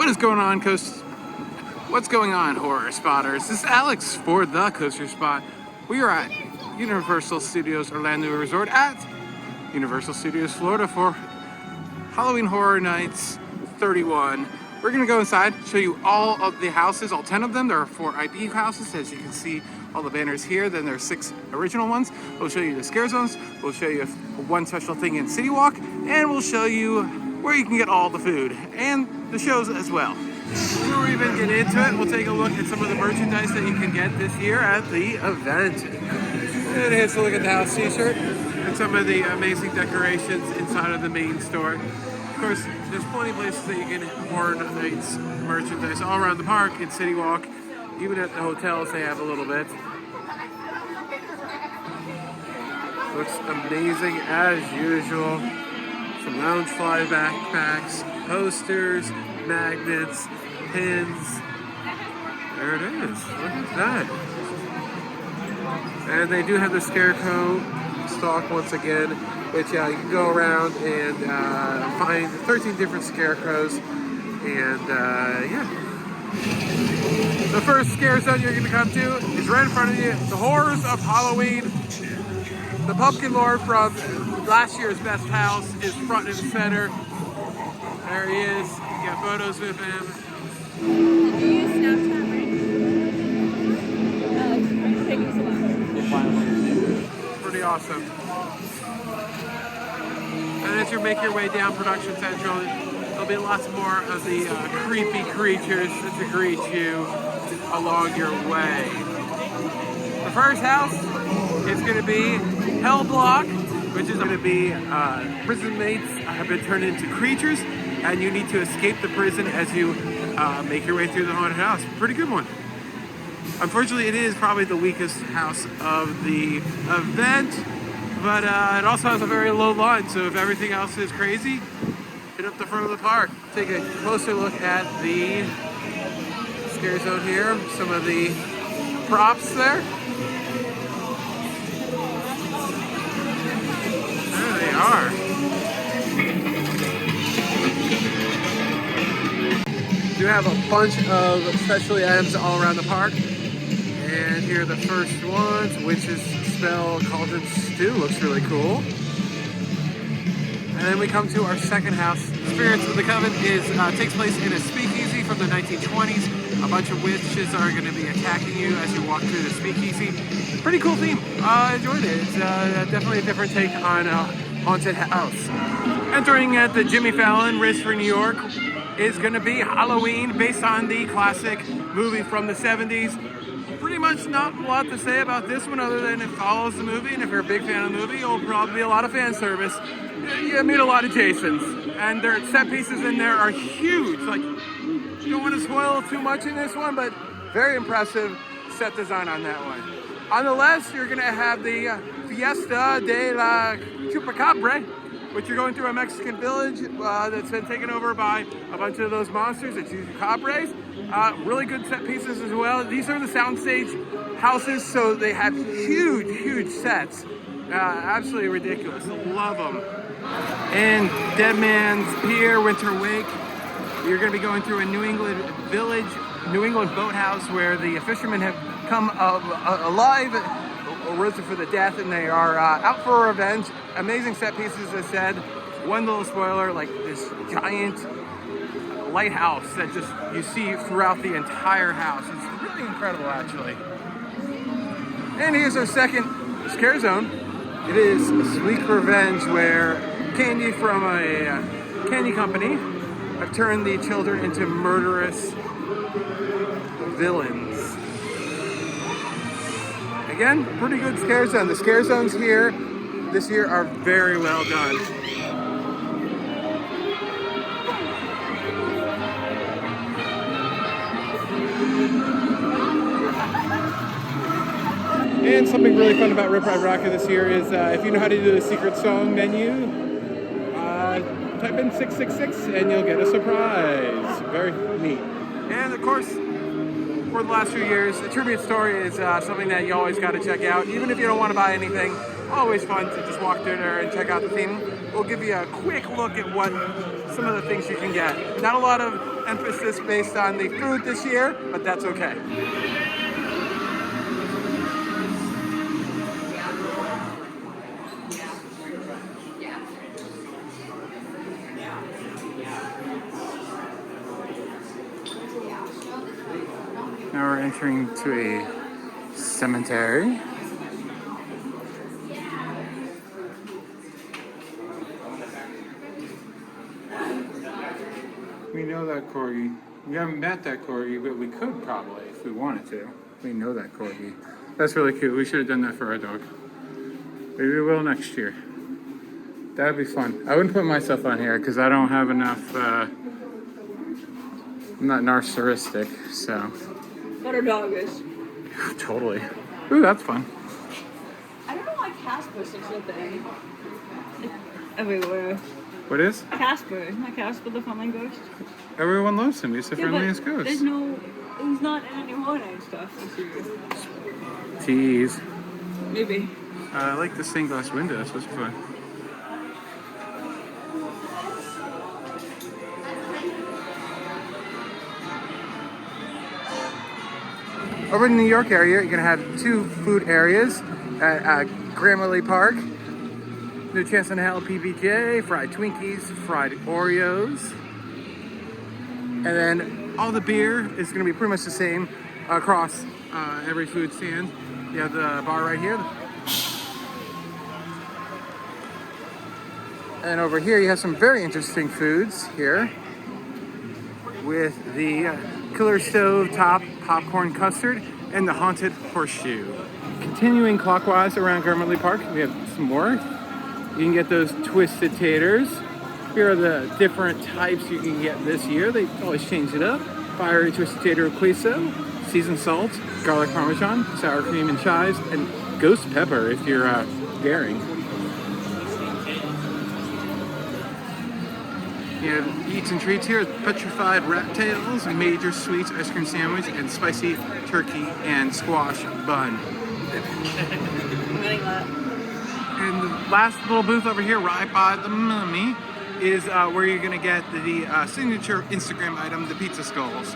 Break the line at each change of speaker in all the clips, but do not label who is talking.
What is going on, What's going on, horror spotters? This is Alex for the Coaster Spot. We are at Universal Studios Orlando Resort at Universal Studios Florida for Halloween Horror Nights 31. We're gonna go inside, show you all of the houses, all 10 of them. There are 4 IP houses, as you can see all the banners here. Then there are 6 original ones. We'll show you the scare zones. We'll show you one special thing in City Walk, and we'll show you where you can get all the food and the shows as well. Before we even get into it, we'll take a look at some of the merchandise that you can get this year at the event. And here's a look at the house t-shirt and some of the amazing decorations inside of the main store. Of course, there's plenty of places that you can get Horror Nights merchandise all around the park, in City Walk, even at the hotels they have a little bit. Looks amazing as usual. Some Loungefly backpacks, posters, magnets, pins. There it is. Look at that. And they do have the Scarecrow stock once again, which you can go around and find 13 different Scarecrows. And yeah. The first scare zone you're going to come to is right in front of you. The Horrors of Halloween. The Pumpkin Lord from last year's Best House is front and center. There he is. You got photos with him.
Did you use Snapchat, right? Alex, are you taking some out?
Pretty awesome. And as you make your way down Production Central, there'll be lots more of the creepy creatures to greet you along your way. The first house is going to be Hellblock, which is going to be prison mates have been turned into creatures, and you need to escape the prison as you make your way through the haunted house. Pretty good one. Unfortunately, it is probably the weakest house of the event, but it also has a very low line, so if everything else is crazy, hit up the front of the park. Take a closer look at the scare zone here, some of the props there. There they are. We do have a bunch of specialty items all around the park. And here are the first ones. Witch's Spell Cauldron Stew looks really cool. And then we come to our second house. Spirits of the Coven takes place in a speakeasy from the 1920s. A bunch of witches are going to be attacking you as you walk through the speakeasy. Pretty cool theme. I enjoyed it. It's definitely a different take on a haunted house. Entering at the Jimmy Fallon Risk for New York is going to be Halloween, based on the classic movie from the 70s. Pretty much not a lot to say about this one other than it follows the movie, and if you're a big fan of the movie, it'll probably be a lot of fan service. You meet a lot of Jasons, and their set pieces in there are huge. Like, you don't want to spoil too much in this one, but very impressive set design on that one. On the left, you're going to have the Fiesta de la Chupacabra, which you're going through a Mexican village that's been taken over by a bunch of those monsters, the Chupacabras. Really good set pieces as well. These are the soundstage houses, so they have huge, huge sets. Absolutely ridiculous. Love them. And Dead Man's Pier, Winter Wake. You're going to be going through a New England village, New England boathouse, where the fishermen have come alive, risen for the death, and they are out for revenge. Amazing set pieces, as I said. One little spoiler, like this giant lighthouse that just you see throughout the entire house. It's really incredible, actually. And here's our second scare zone. It is Sweet Revenge, where candy from a candy company have turned the children into murderous villains. Again, pretty good scare zone. The scare zones here this year are very well done. And something really fun about Rip Ride Rocket this year is if you know how to do the secret song menu, type in 666 and you'll get a surprise. Very neat. And of course, for the last few years, the tribute story is something that you always got to check out. Even if you don't want to buy anything, always fun to just walk through there and check out the theme. We'll give you a quick look at what some of the things you can get. Not a lot of emphasis based on the food this year, but that's okay. Now we're entering to a cemetery. We know that corgi. We haven't met that corgi, but we could probably if we wanted to. We know that corgi. That's really cute. We should have done that for our dog. Maybe we will next year. That would be fun. I wouldn't put myself on here because I don't have enough. I'm not narcissistic, so.
But our dog is.
Totally. Ooh, that's fun.
I don't know why Casper is such a thing. Everywhere.
What is?
Casper. Isn't that Casper the Fun Ghost?
Everyone loves him. He's the
Yeah,
friendliest
but
ghost.
there's no. He's not in any horror night stuff this year.
Tease.
Maybe.
I like the stained glass windows. That's fun. Over in the New York area, you're going to have 2 food areas at Grammarly Park. No Chance in Hell PBJ, fried Twinkies, fried Oreos. And then all the beer is going to be pretty much the same across every food stand. You have the bar right here. And over here you have some very interesting foods here with the Killer Stove Top Popcorn Custard and the Haunted Horseshoe. Continuing clockwise around Grammarly Park, we have some more. You can get those Twisted Taters. Here are the different types you can get this year. They always change it up. Fiery Twisted Tater Queso, seasoned salt, garlic parmesan, sour cream and chives, and ghost pepper if you're daring. You have eats and treats here, petrified rat tails, major sweets, ice cream sandwich, and spicy turkey and squash bun.
I'm getting that.
And the last little booth over here, right by the mummy, is where you're gonna get the signature Instagram item, the pizza skulls.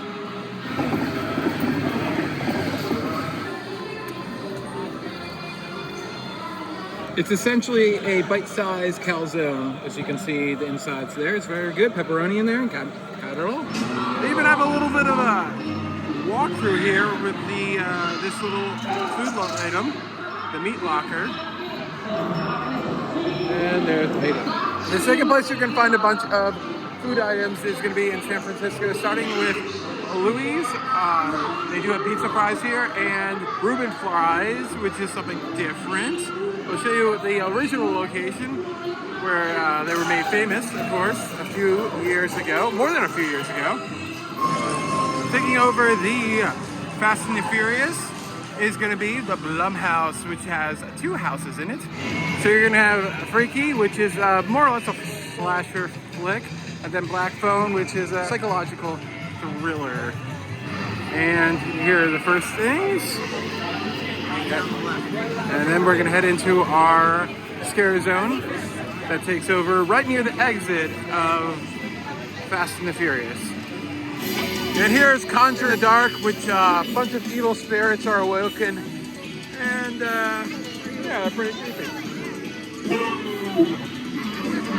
It's essentially a bite-sized calzone. As you can see, the inside's there. It's very good. Pepperoni in there, and got it all. They even have a little bit of a walkthrough here with the this little food item, the meat locker. And there's the item. The second place you can find a bunch of food items is going to be in San Francisco, starting with Louis. They do have pizza fries here and Reuben fries, which is something different. We'll show you the original location where they were made famous, of course, a few years ago, more than a few years ago. Taking over the Fast and the Furious is going to be the Blumhouse, which has 2 houses in it. So you're going to have Freaky, which is more or less a slasher flick, and then Black Phone, which is a psychological thriller. And here are the first things. And then we're gonna head into our scare zone that takes over right near the exit of Fast and the Furious. And here's Conjure in the Dark, which a bunch of evil spirits are awoken. And yeah, they're pretty creepy.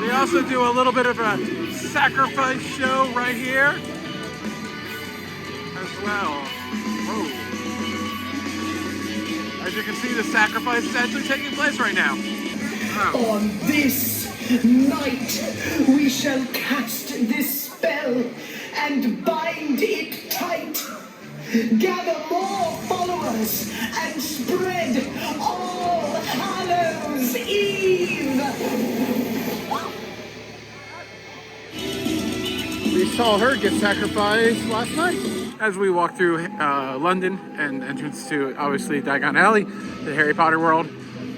They also do a little bit of a sacrifice show right here as well. Whoa. As you can see, the sacrifice is actually taking place right now. Oh.
On this night, we shall cast this spell and bind it tight. Gather more followers and spread All Hallows Eve.
We saw her get sacrificed last night. As we walk through London and entrance to, obviously, Diagon Alley, the Harry Potter world.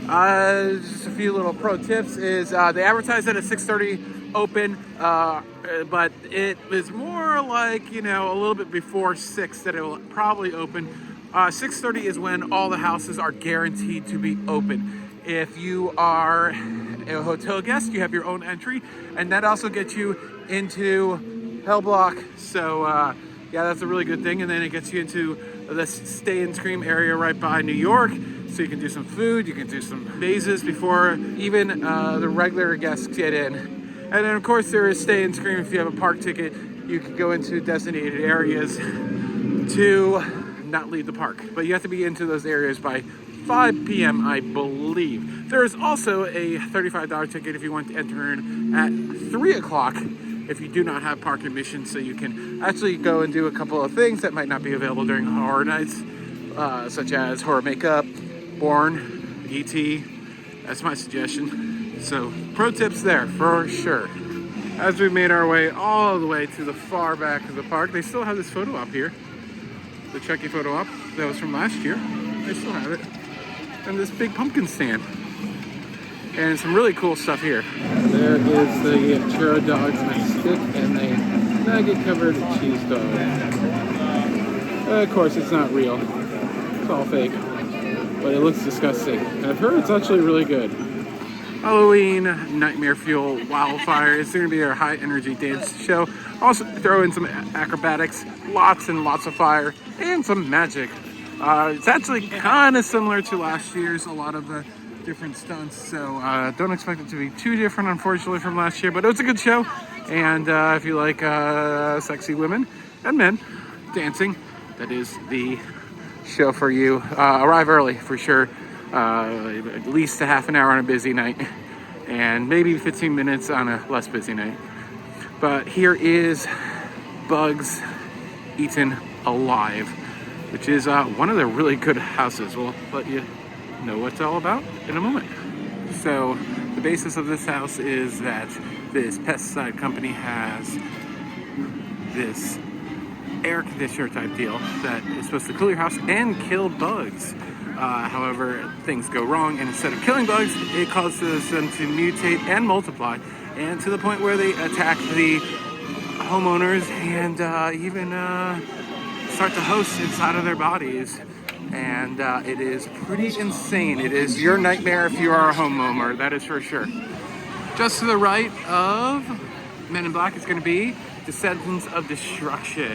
Just a few little pro tips is they advertise it at 6:30 open, but it is more like, you know, a little bit before 6 that it will probably open. 6:30 is when all the houses are guaranteed to be open. If you are a hotel guest, you have your own entry, and that also gets you into Hellblock. So yeah, that's a really good thing. And then it gets you into the Stay and Scream area right by New York. So you can do some food, you can do some mazes before even the regular guests get in. And then of course there is Stay and Scream. If you have a park ticket, you can go into designated areas to not leave the park. But you have to be into those areas by 5 p.m. I believe. There is also a $35 ticket if you want to enter in at 3 o'clock if you do not have park admission, so you can actually go and do a couple of things that might not be available during horror nights, such as horror makeup, Born, E.T. That's my suggestion. So pro tips there for sure. As we made our way all the way to the far back of the park, they still have this photo op here. The Chucky photo op that was from last year. They still have it. And this big pumpkin stand. And some really cool stuff here. There is the churro dogs on a stick and a maggot covered cheese dog. Of course, it's not real. It's all fake. But it looks disgusting. And I've heard it's actually really good. Halloween Nightmare Fuel Wildfire is going to be our high energy dance show. Also throw in some acrobatics, lots and lots of fire, and some magic. It's actually kind of similar to last year's, a lot of the different stunts, so don't expect it to be too different, unfortunately, from last year, but it was a good show. And if you like sexy women and men dancing, that is the show for you. Arrive early for sure, at least a half an hour on a busy night, and maybe 15 minutes on a less busy night. But here is Bugs Eaten Alive, which is one of the really good houses. We'll let you know what it's all about in a moment. So the basis of this house is that this pesticide company has this air conditioner type deal that is supposed to cool your house and kill bugs. However, things go wrong, and instead of killing bugs, it causes them to mutate and multiply, and to the point where they attack the homeowners and even start to host inside of their bodies. And it is pretty insane. It is your nightmare if you are a homeowner, that is for sure. Just to the right of Men in Black is going to be Descendants of Destruction.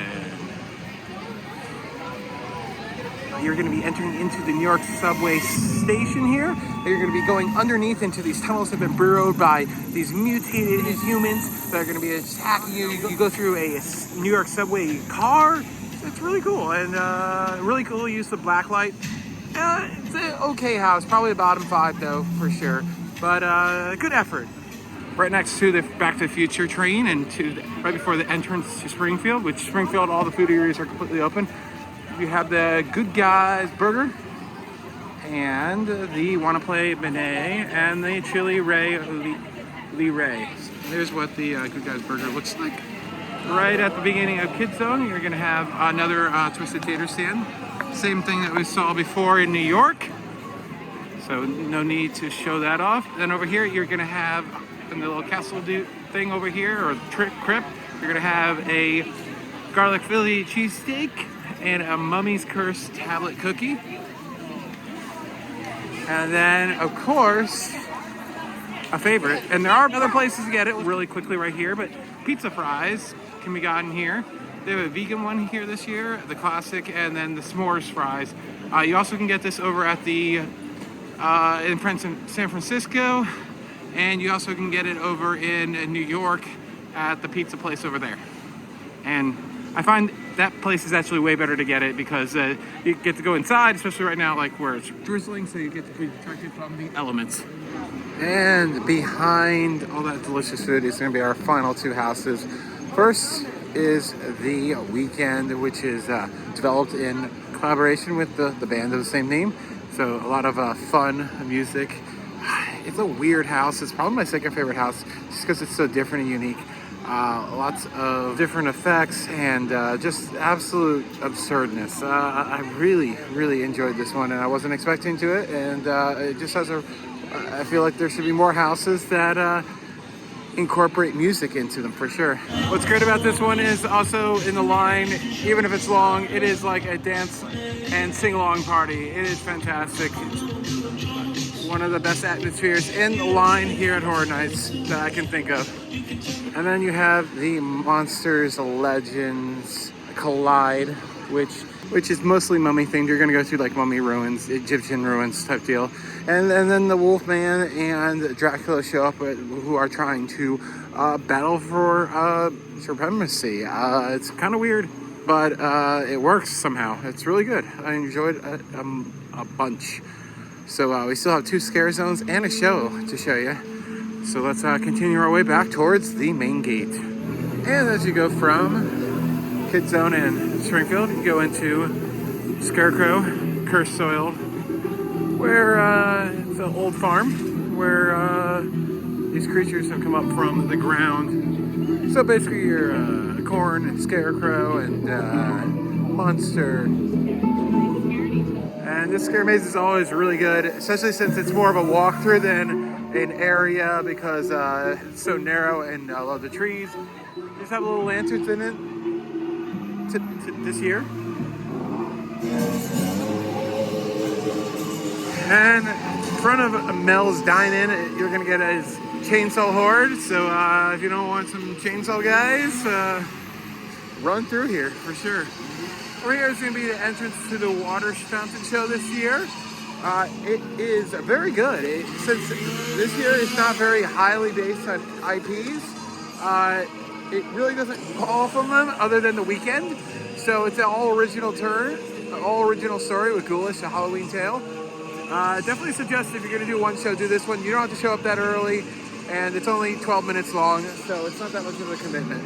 You're going to be entering into the New York subway station here. You're going to be going underneath into these tunnels that have been burrowed by these mutated humans that are going to be attacking you. You go through a New York subway car. It's really cool, and really cool use of blacklight. It's an okay house, probably a bottom 5 though, for sure. But good effort. Right next to the Back to the Future train, and right before the entrance to Springfield, which Springfield, all the food areas are completely open. You have the Good Guys Burger, and the Wanna Play Benet, and the Chili Ray Lee Ray. There's what the Good Guys Burger looks like. Right at the beginning of Kids Zone, you're gonna have another Twisted Tater stand. Same thing that we saw before in New York. So no need to show that off. Then over here, you're gonna have in the little castle thing over here, or crib, you're gonna have a garlic Philly cheesesteak and a Mummy's Curse tablet cookie. And then, of course, a favorite, and there are other places to get it really quickly right here, but pizza fries can be gotten here. They have a vegan one here this year, the classic, and then the s'mores fries. You also can get this over at the in San Francisco, and you also can get it over in New York at the pizza place over there. And I find that place is actually way better to get it because you get to go inside, especially right now, like where it's drizzling, so you get to be protected from the elements. And behind all that delicious food is going to be our final 2 houses. First is The Weekend, which is developed in collaboration with the band of the same name. So a lot of fun music. It's a weird house. It's probably my second favorite house just because it's so different and unique. Lots of different effects and just absolute absurdness. I really enjoyed this one, and I wasn't expecting to it. And it just has I feel like there should be more houses that incorporate music into them for sure. What's great about this one is also in the line, even if it's long, it is like a dance and sing-along party. It is fantastic. It's one of the best atmospheres in the line here at Horror Nights that I can think of. And then you have the Monsters Legends Collide, which is mostly mummy themed. You're gonna go through like mummy ruins, Egyptian ruins type deal. And then the Wolfman and Dracula show up who are trying to battle for supremacy. It's kind of weird, but it works somehow. It's really good. I enjoyed it a bunch. So we still have 2 scare zones and a show to show you. So let's continue our way back towards the main gate. And as you go from Kid Zone and Springfield, you go into Scarecrow, Cursed Soil, where it's an old farm where these creatures have come up from the ground. So basically you're Corn and Scarecrow and Monster. And this scare maze is always really good, especially since it's more of a walkthrough than an area because it's so narrow and I love the trees. Just have little lanterns in it this year. And in front of Mel's Dine-In, you're gonna get a chainsaw horde. So if you don't want some chainsaw guys, run through here for sure. Over here is gonna be the entrance to the water fountain show this year. It is very good. Since this year is not very highly based on IPs, it really doesn't call from them other than the weekend. So it's an all original story with Ghoulish, a Halloween tale. Definitely suggest if you're gonna do one show, do this one. You don't have to show up that early, and it's only 12 minutes long, so it's not that much of a commitment.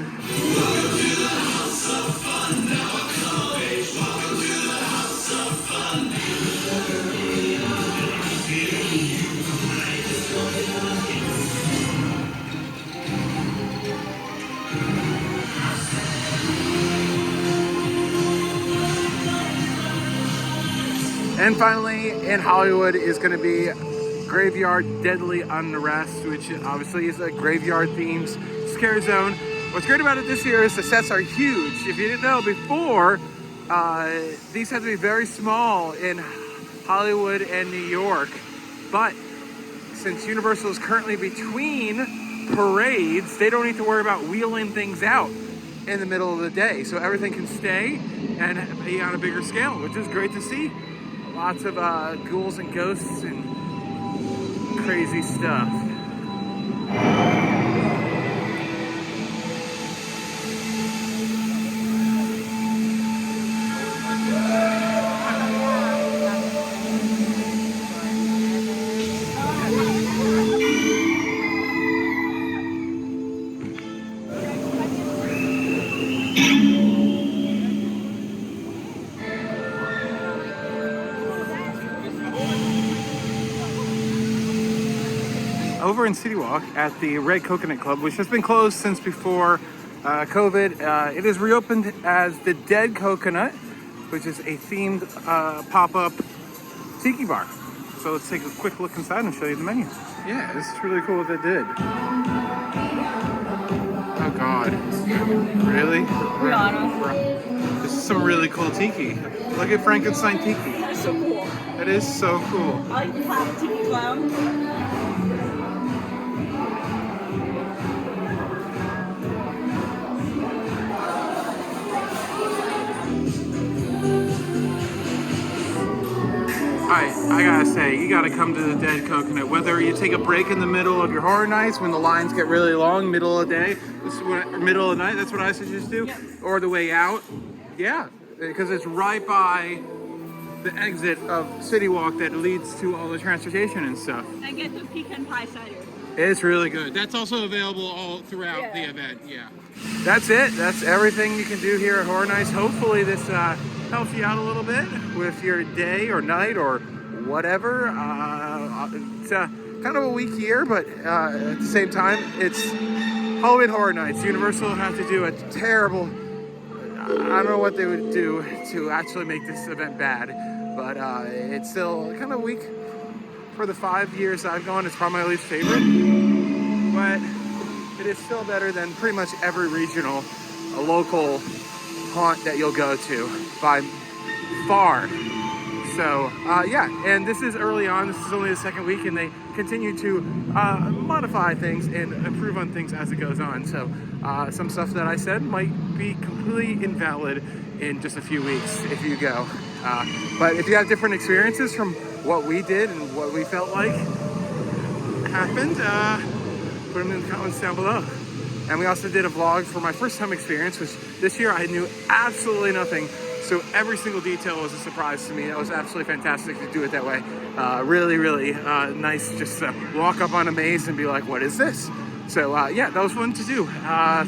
And finally, in Hollywood is going to be Graveyard Deadly Unrest, which obviously is a graveyard-themed scare zone. What's great about it this year is the sets are huge. If you didn't know before, these had to be very small in Hollywood and New York. But since Universal is currently between parades, they don't need to worry about wheeling things out in the middle of the day. So everything can stay and be on a bigger scale, which is great to see. Lots of ghouls and ghosts and crazy stuff. Over in City Walk at the Red Coconut Club, which has been closed since before COVID, it is reopened as the Dead Coconut, which is a themed pop-up tiki bar. So let's take a quick look inside and show you the menu. Yeah, this is really cool what they did. Oh God, really?
Rihanna.
This is some really cool tiki. Look at Frankenstein tiki.
That's so cool.
It is so cool.
I like the half tiki clown. I gotta say, you gotta come to the Dead Coconut. Whether you take a break in the middle of your horror nights when the lines get really long, middle of the day, middle of the night, that's what I suggest do, or the way out. Yeah, because it's right by the exit of City Walk that leads to all the transportation and stuff. I get the pecan pie cider.
It's really good. That's also available all throughout the event, yeah. That's it. That's everything you can do here at Horror Nights. Hopefully this helps you out a little bit with your day or night or whatever. It's kind of a weak year, but at the same time, it's Halloween Horror Nights. Universal have to do a terrible, I don't know what they would do to actually make this event bad, but it's still kind of weak. For the 5 years I've gone, it's probably my least favorite, but it is still better than pretty much every regional, local haunt that you'll go to by far. So yeah, and this is early on. This is only the second week, and they continue to modify things and improve on things as it goes on. So some stuff that I said might be completely invalid in just a few weeks if you go. But if you have different experiences from what we did and what we felt like happened, put them in the comments down below. And we also did a vlog for my first time experience, which this year I knew absolutely nothing. So every single detail was a surprise to me. That was absolutely fantastic to do it that way. Really, really nice just to walk up on a maze and be like, what is this? So yeah, that was fun to do.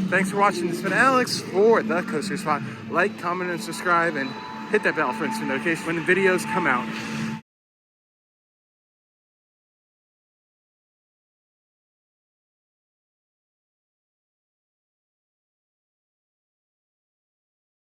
Thanks for watching. This has been Alex for The Coaster Spot. Like, comment, and subscribe, and hit that bell for instant notification when the videos come out.